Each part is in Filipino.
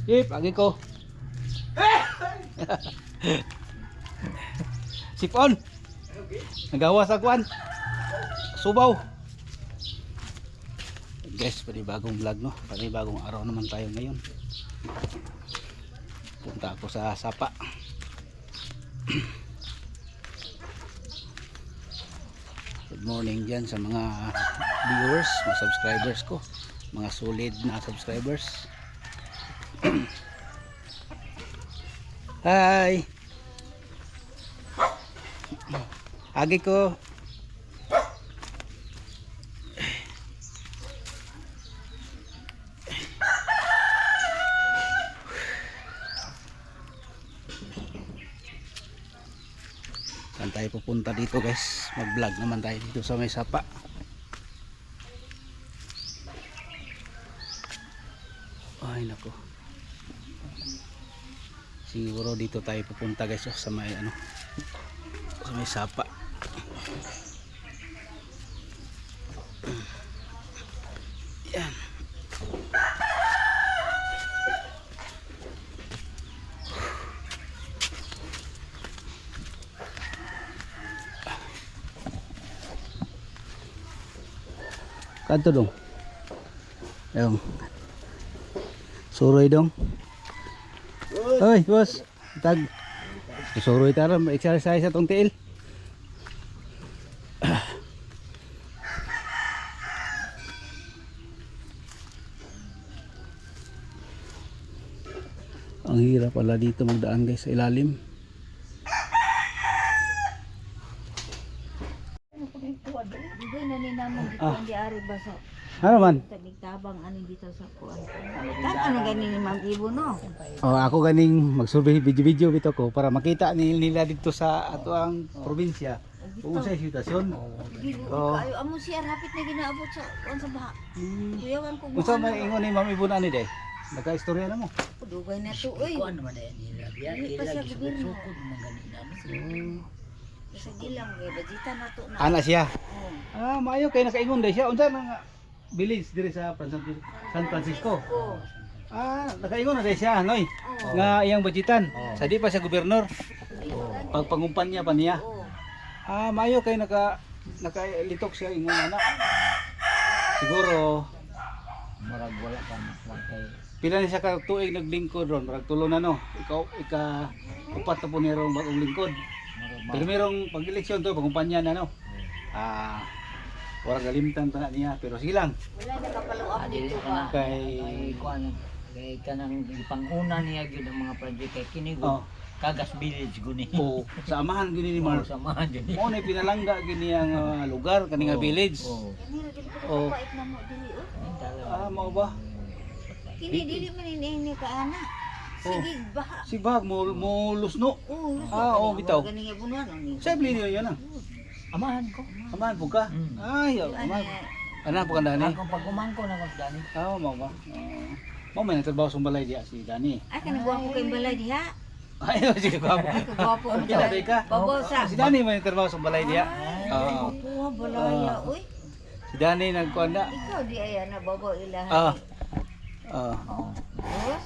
Lagi ko. Sipon. Nagawa sa kwan. Subaw. Guys, panibagong vlog no. Panibagong araw naman tayo ngayon. Punta ako sa Sapa. Good morning dyan sa mga viewers, mga subscribers ko. Mga solid na subscribers. Hi. Agi ko. Saan tayo pupunta dito guys? Mag-vlog naman tayo dito sa may Sapa. Ay nako. Siguro dito tayo pupunta guys sa may ano, sa may Sapa. Yan. Kanto dong. Ayun. Suroy dong. Oy, boss. Tag. Suroy tara, exercise atong tiil. Ang hirap pala dito magdaan guys sa ilalim. Ano man? Tabang ani dito sa kuan. Kan ano ganin ni Ma'am Ibo no? Oh, ako ganing magsurvey video bito ko para makita nila dito sa ato ang probinsya. Kung sa sitwasyon. Oh, ayo amo siya rapid na ginaabot sa kuan sa baha. Kuyawan ko. Unsa may ingon ni Ma'am Ibo na ni day? Naka-istorya na mo. Dugay na to oy. Kuan naman na nila. Biya ila gisukod mo ganin na. Sa gilang kay bajita na to na. Ana siya. Oh. Maayo kay nakaingon day siya. Unsa nga village diri sa San Francisco. Nakaingon na day siya, noy. Nga iyang budgetan. Sa di pa siya gobernador. Pagpangumpanya pa niya. Maayo kay nakalitok siya ingon ana. Siguro Marag wala pa lang kay pila ni siya ka tuig naglingkod ron, marag tulo na no. Ika upat na po nirong bagong lingkod. Pero merong pag-eleksyon to, pangumpanya na no. Wala galimtan pa na niya, pero sige lang. Wala na kapalo-up dito ba? Kay kuan kay kanang panguna niya gyud ang mga project kay kini gud Kagas Village guni. sa amahan gini ni Mar. Samahan gini. Mo na pinalangga gini ang lugar kani nga village. Kanira gid ko pait na mo dili oh. Mao ba? Kini dili man ini ka ana. Sige baha. Sigbag mo lusno. Oo. Bitaw. Gani nga bunuan ni. Sa niyo yan Amahan ko. Amahan po ka? Ay, amahan. Ana po ka Dani? Ako pag umangko na magdani. Mao ba? Mao may nagtrabaho sa balay diya si Dani. Ay kanang gwapo kay balay diha. Ay, sige gwapo. Gwapo ang Sabi ka? Babosa. Si Dani may nagtrabaho sa balay diya. Gwapo balaya uy. Si Dani nagkuanda. Ikaw di aya na babaw ilahan. Boss.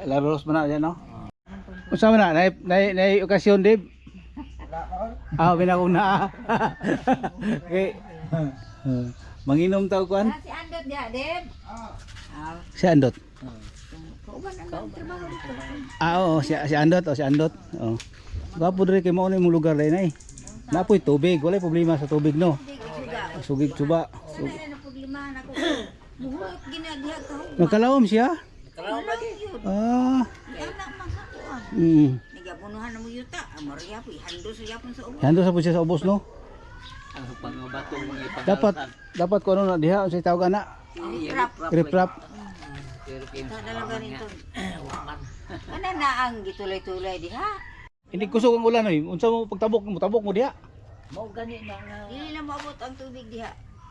Laros man na yan, no? Unsa man na? Nay okasyon, Dib? Binakong na. Okay. Manginom tao kuan? Si Andot diha, Deb. Si Andot. Kauban ang trabaho dito. Oo, si Andot, si Andot. Oh. Gwapo diri kay mao na imong lugar dai nay. Napoy tubig, walay problema sa tubig no. Sugig suba. Wala na problema ako. Buhok ginadiha ka. Nagkalawom siya? Kalawom lagi. Anak man sa kuan. Nagabunuhan na mo yuta. Maria po ihando sa yapon sa ubos. Hando sa po siya sa ubos no. Ang pangabatong mga Dapat ko ano na diha unsay tawag ana? Riprap. pero Dalaga nito. Ano na ang gitulay-tulay diha? Hindi kusog ang ulan oy. Unsa mo pagtabok mo diha? Mao gani na nga Dili na maabot ang tubig diha.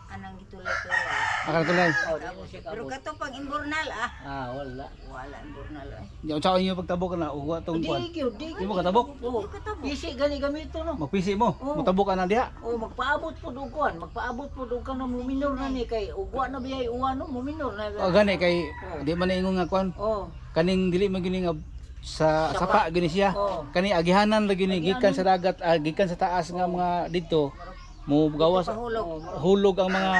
anang gitulay-tulay. Akala tulay. Oh, di mo siya Pero kabot. kato pang imburnal Wala. wala imburnal Di sa inyo pagtabok na uwa tong kuan. Di gyud, di. Di mo katabok? Oo. Di katabo. Isi gani gamito no. Magpisi mo. Oo. Mutabok ka na diha. Magpaabot po duguan, magpaabot po duguan na mo minor na ni kay ugwa na biyay uwa no mo minor na. O gani kay di man na ingon nga kuan. Oh. Kaning dili man gini nga sa sapa gini siya. Oo. Kani agihanan lagi ni gikan sa dagat, gikan sa taas nga mga dito. Mo gawas Pahulog. hulog ang mga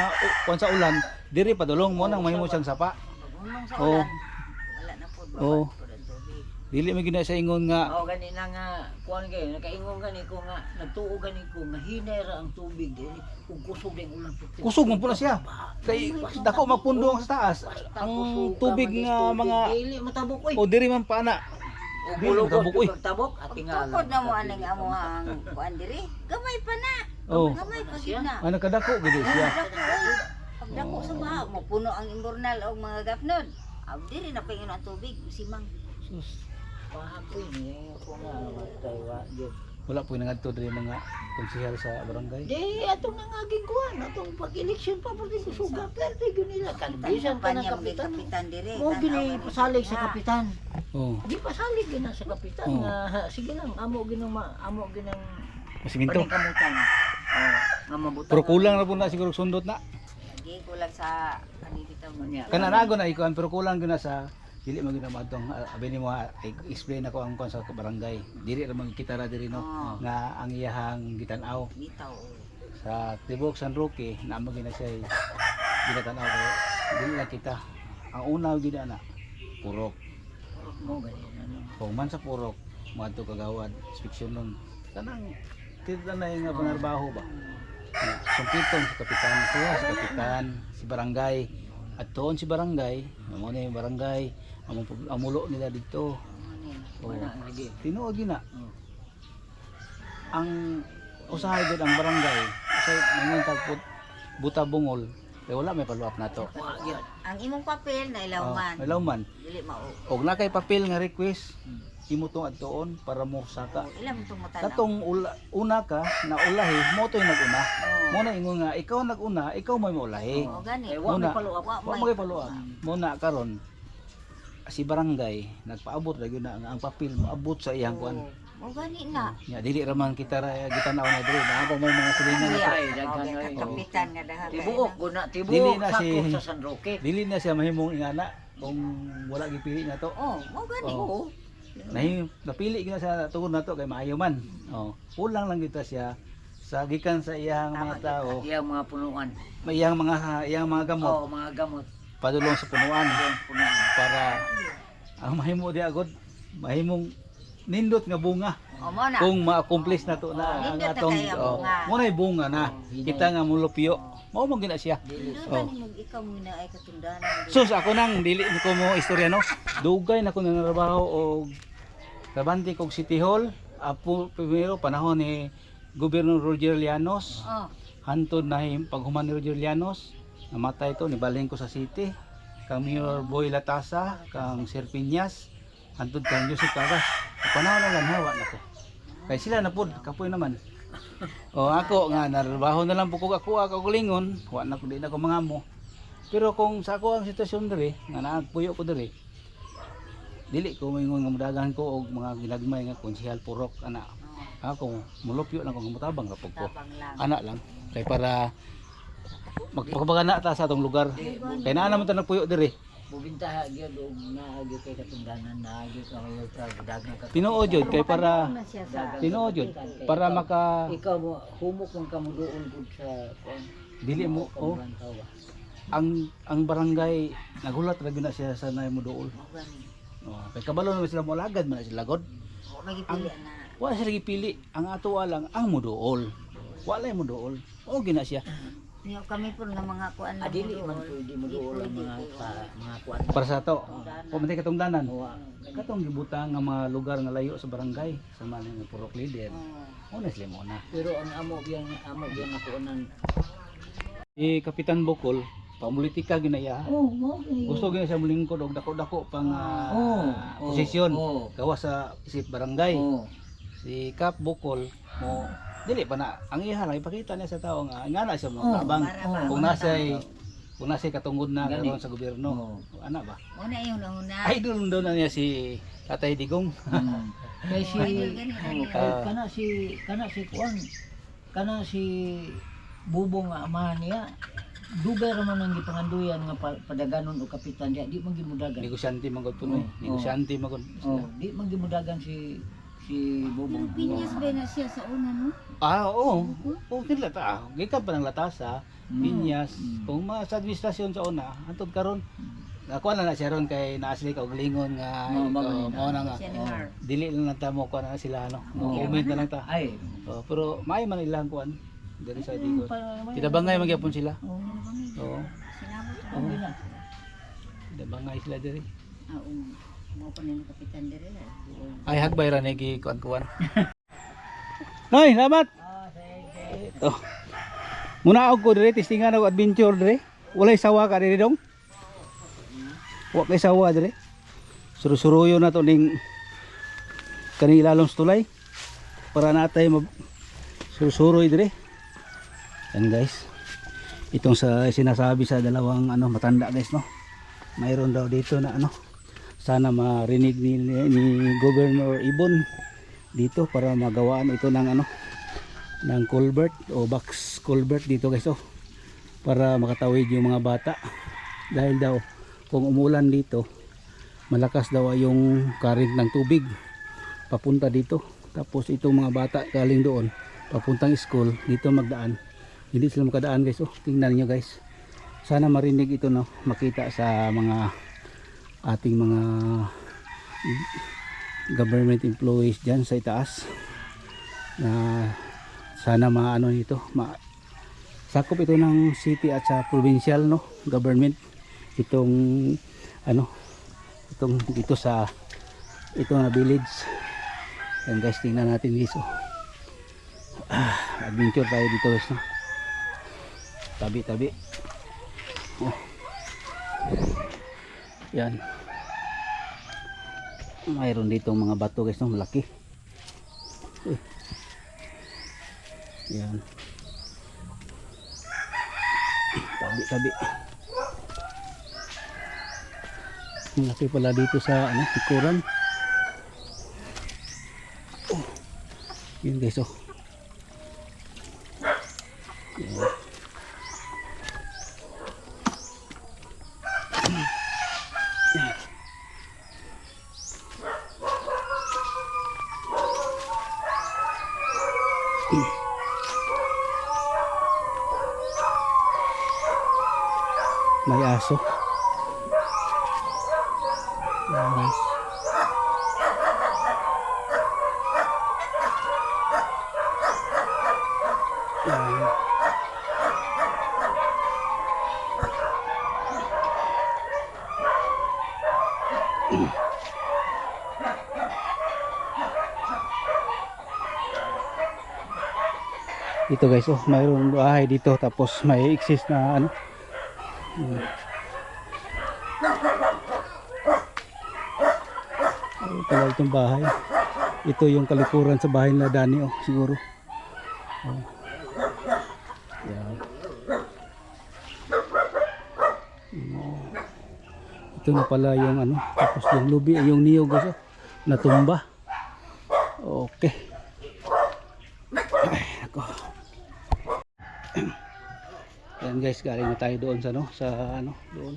kuan sa ulan, diri padulong mo nang mahimo siyang sapa. Unong sa Oo. ulan. Wala na po Oo. babad po ng tubig. Dili man gina sa ingon nga Oh, gani na nga kuan kayo, nakaingon gani ko nga nagtuo gani ko nga hinay ra ang tubig dili ug kusog ding ulan puti. kusog man pula siya. Kay dako magpundo ang sa taas. Ang tubig nga mga dili matabok oy. o diri man pana. Ug Dili bulog matabok, oy. tabok at tingala. Tukod na mo aning amo ang kuan diri. Gamay pa na. Oh. Gamay pa gid na. Ano kadako gid siya. Pagdako sa baha mo puno ang imburnal og mga gapnod. Diri na pangino ang tubig simang. Sus. Pahapoy ni ko na matay wa gyud. Wala po nangadto diri mga konsehal sa barangay. Di atong nangaging kuan atong pag-eleksyon pa pati susuga perte gyud nila kan bisan pa ng kapitan. Kapitan diri. Mo gini pasalig sa kapitan. Oh. Di pasalig gina sa kapitan Oo. nga sige lang amo ginang amo ginang Masiminto. paningkamutan. Nga mabutan. Pero kulang na po na siguro sundot na. Di kulang sa kanibitaw mo niya. Kana nago na ikuan pero kulang gyud na sa dili man gyud na madtong abi nimo explain ako ang kuan sa barangay. Dili ra man kita ra diri no Oo. nga ang iyahang gitanaw Bitaw. sa Tibok San Roque na mo gina siya ginatanaw ko dili lang kita. Ang una gyud ana purok. Mo gani ano. Kung man sa purok moadto kagawad inspeksyon nun. Kanang kita na yung panarbaho ba. Sumpiton si kapitan siya, si kapitan, si barangay. At doon si barangay, mo na yung barangay, ang amulo nila dito. Oh, Wala lagi. tinuod yun na. Oh. Ang usahay din ang barangay, kasi nangyong tagput buta bungol, kaya wala may follow up na to. Wa gyud. Ang imong papel na ilawman. May lawman. Dili mao. Og na kay papel nga request, imo tong adtoon para mo saka. Ilang tong mata. Katong una ka na ulahi, mo to yung nag-una. Oo. Mo na ingon nga ikaw nag-una, ikaw may maulahi. Oo, gani. Eh, wa Muna. may follow up. Wa mo kay follow up. Mo na karon si barangay nagpaabot ra gyud na nga ang papel moabot sa iyang kuan. Mo gani na. Nya dili ra man kita ra gitanaw na diri na ako may mga silingan na to. Ay, daghan na eh. Kapitan nga dahil. Tibuok guna Dili tibuok na sa si- sa San Roque. Dili na siya mahimong ingana kung wala gipili na to. Oh, mo gani. Oo. Napili gina sa tungod na to kay maayo man. Oh, kulang lang kita siya sa gikan sa iyang mga tao, Iyang mga punuan. iyang mga gamot Oh, mga gamot. padulong sa punuan Iyang punuan. para ang mahimo di agad mahimong nindot nga bunga Oh, mo na. kung ma-accomplish na to na ang nindot na atong kaya bunga. mo na bunga na kita nga mulupyo mao man gina siya. Duda ni mo ikaw mo na ay katundanan. Sus ako nang dili ko mo istorya no dugay na ko nanarabaho og trabante kog City Hall apo primero panahon ni Gobernador Roger Llanos Oh, hantod na paghuman ni Roger Llanos namatay to nibalhin ko sa city kang Mayor Boy Latasa kang Sir Piñas hantod kang Joseph Caras panahon lang hawa nako kay sila na pud kapoy naman o ako nga narbaho na lang po ko ako kagulingon wa na ko di na ko mangamo pero kung sa ako ang sitwasyon diri nga naagpuyo ko diri dili ko moingon nga mudagan ko og mga ginagmay nga konsehal purok ana ako mulupyo lang ko nga mutabang rapog ko tapang lang. anak lang kay para magpakabagana ta sa atong lugar kay naa naman ta nagpuyo diri Bubintaha gyud og naagi kay katundanan naagi ka mayo sa dagang ka. tinuod jud kay para Na siya sa tinuod jud para maka Ikaw mo humok kung kamuduon gud sa kuan. dili mo oh Tawa. ang barangay nagulat ra gyud na siya sa nay mo duol mo gani. oh kay kabalo naman sila mo lagad man sila god Oh, magipili na. wala sila gipili ang ato lang ang muduol wala yung muduol o gina siya Niyo kami po ng mga kuan na Adili mo man doon. pwede mo doon ang mga sa mga kuan. para sa to o matay katong danan Wa. katong gibutang nga mga lugar nga layo sa barangay sa mga nga purok leader Oh. una sila muna Pero ang amo biyang ako unan. Kapitan Bokol pamulitika ginaya Oh, mo gusto gina siya mulingkod og dako-dako pang posisyon Oh. gawa sa isip barangay Oh. si Kap Bokol mo dili pa na ang iha lang ipakita niya sa tao nga na siya mo Oh, tabang para kung nasa'y katungod na Gani. karon sa gobyerno. Ana ba? Una yung una. Idol doon na niya si Tatay Digong. Kay si Idol gani, gani. kana si kuan kana si bubong nga amahan niya dugay ra man ang gipanganduyan nga padaganon o kapitan diya di man gimudagan. Negosyante magod punoy. Oh. Negosyante magod. Di man gimudagan si bubong. Pinyas ba na siya sa una no? Oo. Oo, kila ta. Gikan pa ng latasa, pinyas. Kung mga sa administrasyon sa una, antod karon nakuha na siya ron kay naasli ka og lingon nga mao na nga. Siya ni Mar. Dili lang ta mo kuha na sila ano. Comment na lang ta. Ay. Pero may man ilang kuan diri sa Digos. pa- Kinabangay man gyapon sila. Oh, Oo. Sinabot okay na. Kinabangay sila diri. Mo pa nino kapitan dire. Ay hagbay ra ni gi kuan-kuan. Noy, salamat. Ito. Muna ako dire testingan ako adventure dire. Walay sawa ka dire dong. Wa kay sawa dire. Surusuruyo na to ning kanilalong tulay para natay surusuroy dire. Yan guys. Itong sa sinasabi sa dalawang matanda guys no. Mayroon daw dito na sana marinig ni Governor Ibon dito para magawaan ito ng ng culvert o box culvert dito guys para makatawid yung mga bata dahil daw kung umulan dito malakas daw yung current ng tubig papunta dito tapos itong mga bata galing doon papuntang school dito magdaan hindi sila makadaan guys tingnan niyo guys sana marinig ito makita sa mga ating mga government employees dyan sa itaas na sana maano nito sakop ito ng city at sa provincial government itong itong dito sa ito na village yan guys tingnan natin dito adventure tayo dito guys tabi yan mayroon dito mga bato guys malaki yan tabi malaki pala dito sa tikuran yun guys yan. May aso. Nice. Dito guys, mayroong bahay dito tapos may exist na pala itong bahay. Ito yung kalikuran sa bahay na Dani siguro. Yan. Ito na pala yung tapos yung lubi yung niyog guys natumba. Okay. Ay, ako. Yan guys, galing na tayo doon sa doon.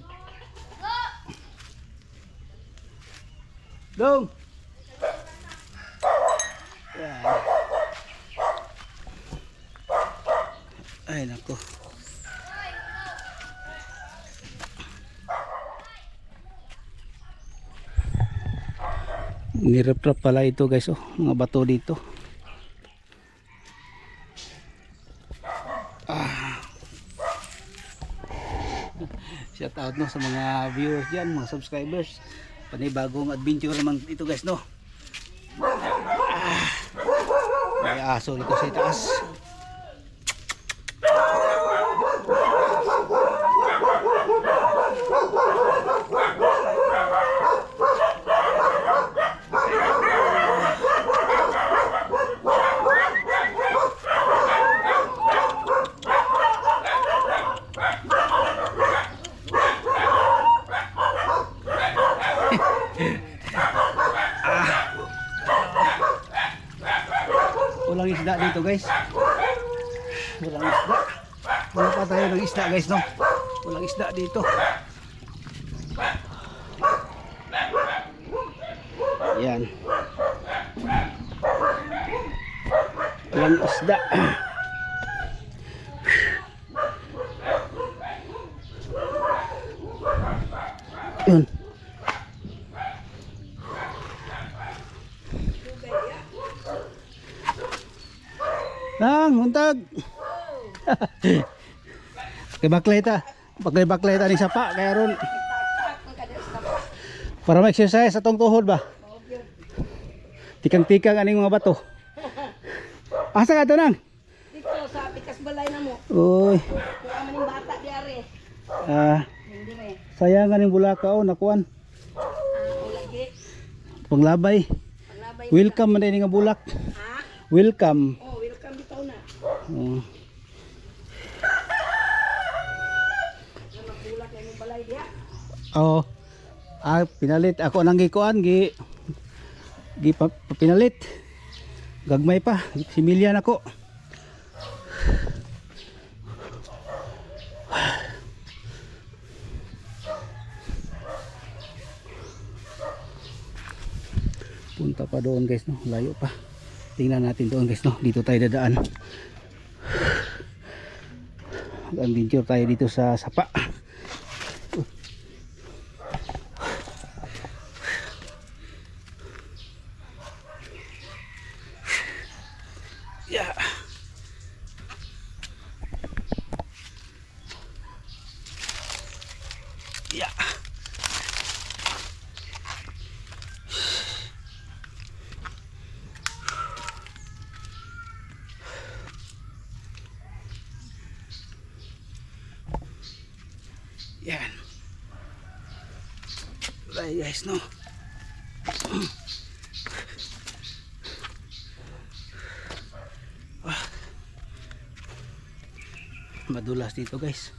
Dong. Yan. Ay nako. Nirep-rep pala ito guys mga bato dito. Shout out sa mga viewers diyan, mga subscribers. Panibagong adventure naman ito guys may aso dito sa itaas. Walang isda dito guys. Walang isda. Wala pa tayo ng isda guys no. Walang isda dito. Yan. Walang isda. Yun. Nang, muntag. Kay bakleta. Pagkay bakleta ni sapa kaya ron. Para ma-exercise atong tuhod ba? Tikang-tikang aning mga bato. Asa ka to nang? Dito sa pikas balay na mo. Uy. Kuha man yung bata diare. Hindi re. Sayangan yung bulakaw nakuan. Lagi. Panglabay. Paglabay. Welcome man din nga bulak. Ha? Welcome. Oh, welcome bitaw na. Oh. Magbulak na yung balay diha. Oh. Pinalit ako nang gikuan pinalit. Gagmay pa, similyan ako. Punta pa doon guys no, layo pa. Tingnan natin doon guys no, dito tayo dadaan. Mag-adventure tayo dito sa sapa. Yeah. Yeah. Yan. Ay guys no. Madulas dito guys.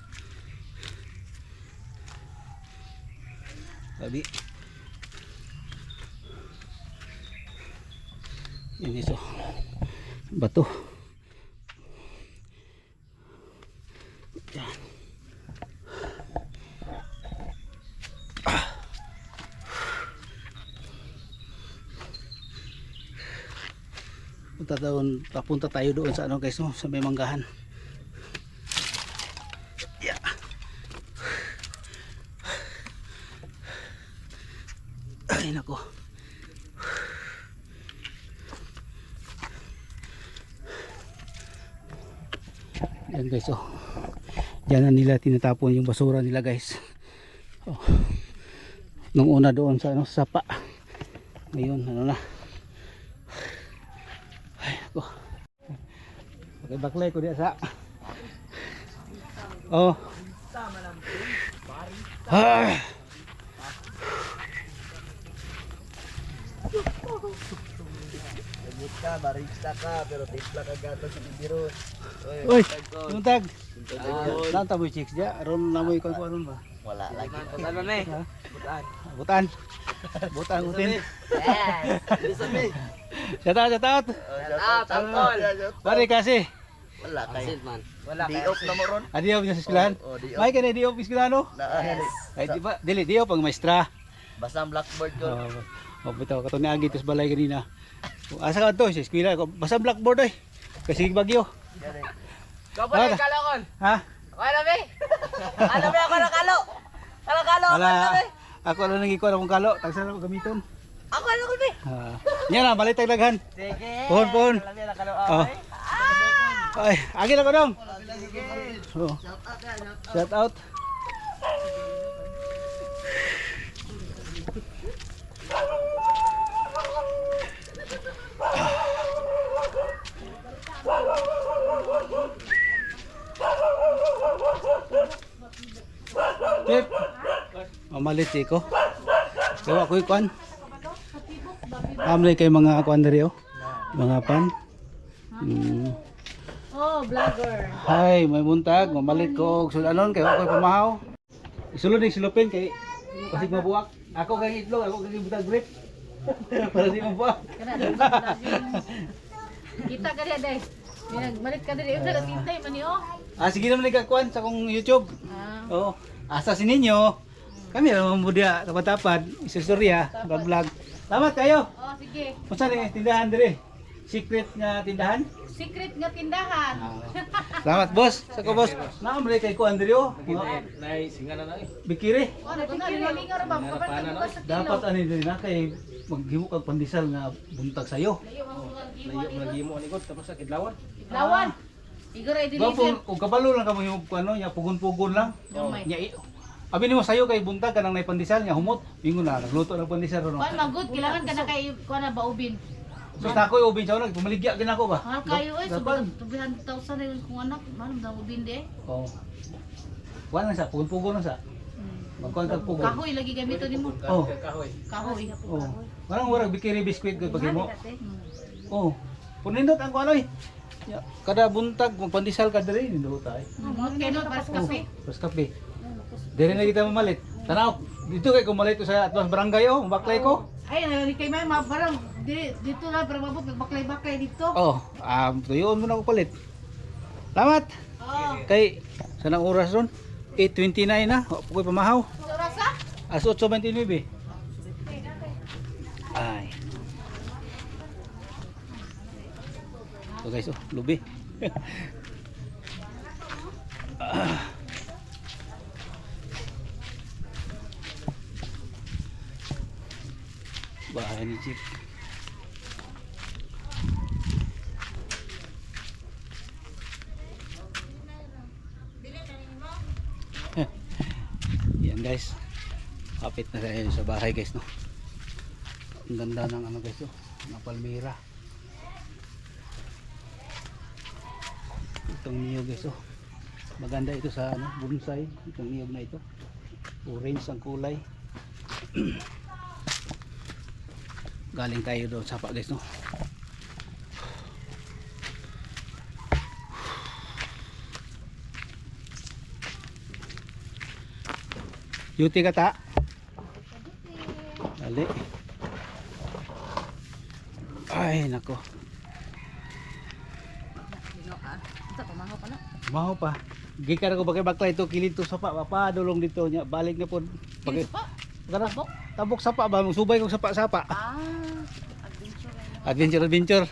Sabi. Yan iso. Bato. Yan. Papunta tayo doon sa ano guys no, sa may manggahan. Yeah. Ay nako. Yan guys oh. Diyan na nila tinatapon yung basura nila guys. Oh. Nung una doon sa ano, sapa. Ngayon ano na. Ay nako. Okay, baklay ko diya sa. Oh. Ah. Ka, barista ka, pero timpla ka gato sa bibiro. Uy, tuntag. Nanta mo chicks dia, aron na mo ikaw ko aron ba? Wala lagi. Butan ba me? Butan. Butan utin. Yes. Listen me. Shout out. Tangkol. Pare kasi. Wala kay. Wala Di off na mo ron. Adiyo sa eskwelahan. Oh, di off. May kani di office eskwelahano? Ay di ba? Dili di pang maestra. Basta ang blackboard ko. Oh, bitaw kato ni Agi tos balay kanina. Asa ka to sa eskwela ko? Basta blackboard oy. Kasi bagyo. Kapag kalakon. Ha? Ano be? Ano be ako nakalo? Kalo. Wala. Ako lang nang ikuha akong kalo, tagsa lang ko gamiton. Ako ano ko be? Nya na balitag daghan. Sige. Pohon. Alam niya nakalo. Oh. Ay, agi lang ko dong. Oh. Shout out. Tip. Mamalit ko. Gawa ko ikuan. Amlay kay mga kuan diri oh. Mga pan. Oh, vlogger. Hi, may buntag, mamalit ko og sulanon kay ako pamahaw. Isulod ni silupin kay kasi mabuak. Ako kay itlog, ako kay butag grip. Para di mabuak. Kita Kita ka diya day. Malit ka diya. Udah tintay man yo. Sige naman nagkakuan sa akong YouTube. Oo. Asa si ninyo. Kami naman mo diya tapad-tapad, istorya, vlog. Salamat kayo. Oh, sige. Unsa ni tindahan dire? Secret nga tindahan? Secret nga tindahan. Salamat boss. Sa ko boss. Naam rin kay kuan dire oh. Nay, singa na na eh. Bikiri. Oh, nalingaw ra ba? Kapag bukas sa kilo. Dapat ani dire na kay maghimo kag pandesal nga buntag sayo. Layo mo lagi mo anikot tapos sa kidlawan. Lawan. Igor ay Gwapo, deliver. kung kabalo lang kamo yung ano, nya pugon-pugon lang. Gamay. Nya abi nimo sayo kay buntag kanang nay pandesal nya humot. Bingon na nagluto ng pandesal ron. Kuan magud kailangan ka na kay kuan na baubin. So takoy ubin sa una, pumaligya gid ako ba? Ha kayo ay Dapat. subukan 200,000 na kung anak, manam daw ubin de. Oh. Kuan lang sa pugon-pugon lang sa. Magkuan kag pugon. Kahoy lagi gamito nimo. Oh. Kahoy. Kahoy. Oh. Parang warag bikiri biskwit gud paghimo. Oh. Punindot ang kuanoy. Kada buntag magpandesal ka diri nindot ay. Mo keno pas kape. Tapos kape. Diri na kita mamalit. Tanaw, dito kay kumalit ko sa atlas barangay oh, baklay ko. Ay nalali kay may mabarang dito na para mabot baklay-baklay dito. Oh, tuyon mo na ko palit. Salamat. Oh. Kay sanang oras ron? 8:29 na. Wa koy pamahaw. Orasa? As 8:29. Ay. So guys, oh, lubi. Bahay ni Chip. Yan guys. Kapit na tayo sa bahay guys, no. Ang ganda ng ano guys, oh, ng palmira. Itong niyog guys, oh. Maganda ito sa ano, bonsai, itong niyog na ito. Orange ang kulay. Galing tayo doon sa sapa guys, no. Yuti ka ta? Dali. Ay nako. Maho pa. Gikan ako bagay bakla ito kilid to sapa pa dulong dito nya balik na pod. Bagay. Tabok. Tabok sapa ba subay kog sapa-sapa. Adventure.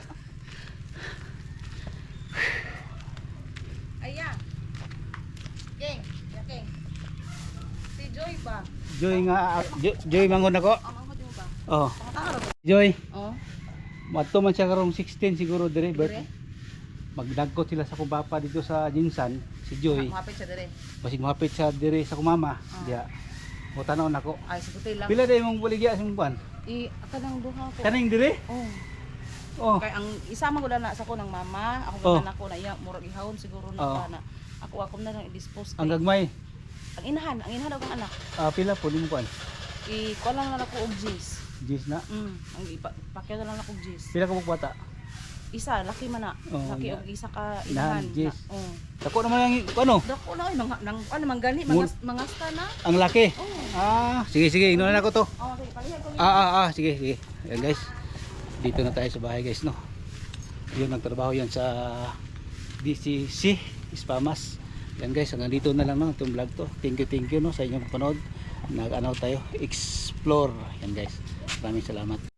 Aya. Geng, yakeng. Si Joy ba? Joy nga Joy mangon ako. Manghod mo ba? Oh. Joy, Oh. madto man siya karong 16 siguro dire birthday. Magdagkot sila sa kumbapa dito sa Jinsan, si Joy. Mapit siya dire. Basig mahapit sa dire sa kumama. Diya. O tanaw nako. Ay sigutoy lang. Pila day mong buligya sa mong buwan? Kanang duha ko. Kaning dire? Oh. Oh. Kay ang isama ko na sa ko ng mama, ako Oh. na ko na iya murag ihawon siguro Oh. na ako na lang i-dispose Ang kay. gagmay. Ang inahan akong anak. Pila po din buwan? Ikuha lang na ako og G's. Jis na. Ang ipakyaw na lang ako og G's. Pila ka po bata? Isa, laki man na. Oh, Laki na- og isa ka inahan, inahan. G's. Oh. Dako naman ang ano? Dako na ay mga nang ano manggali Mul- mga sta na. Ang laki. Oh. Sige, inunan ako to. Oh, sige, palihan ko. Sige. Ayan guys. Dito na tayo sa bahay guys, no. Yun nagtrabaho yan sa DCC Ispamas. Yan guys, hanggang dito na lang no, itong vlog to. Thank you no sa inyong panood. Nag-ano tayo, explore. Yan guys. Maraming salamat.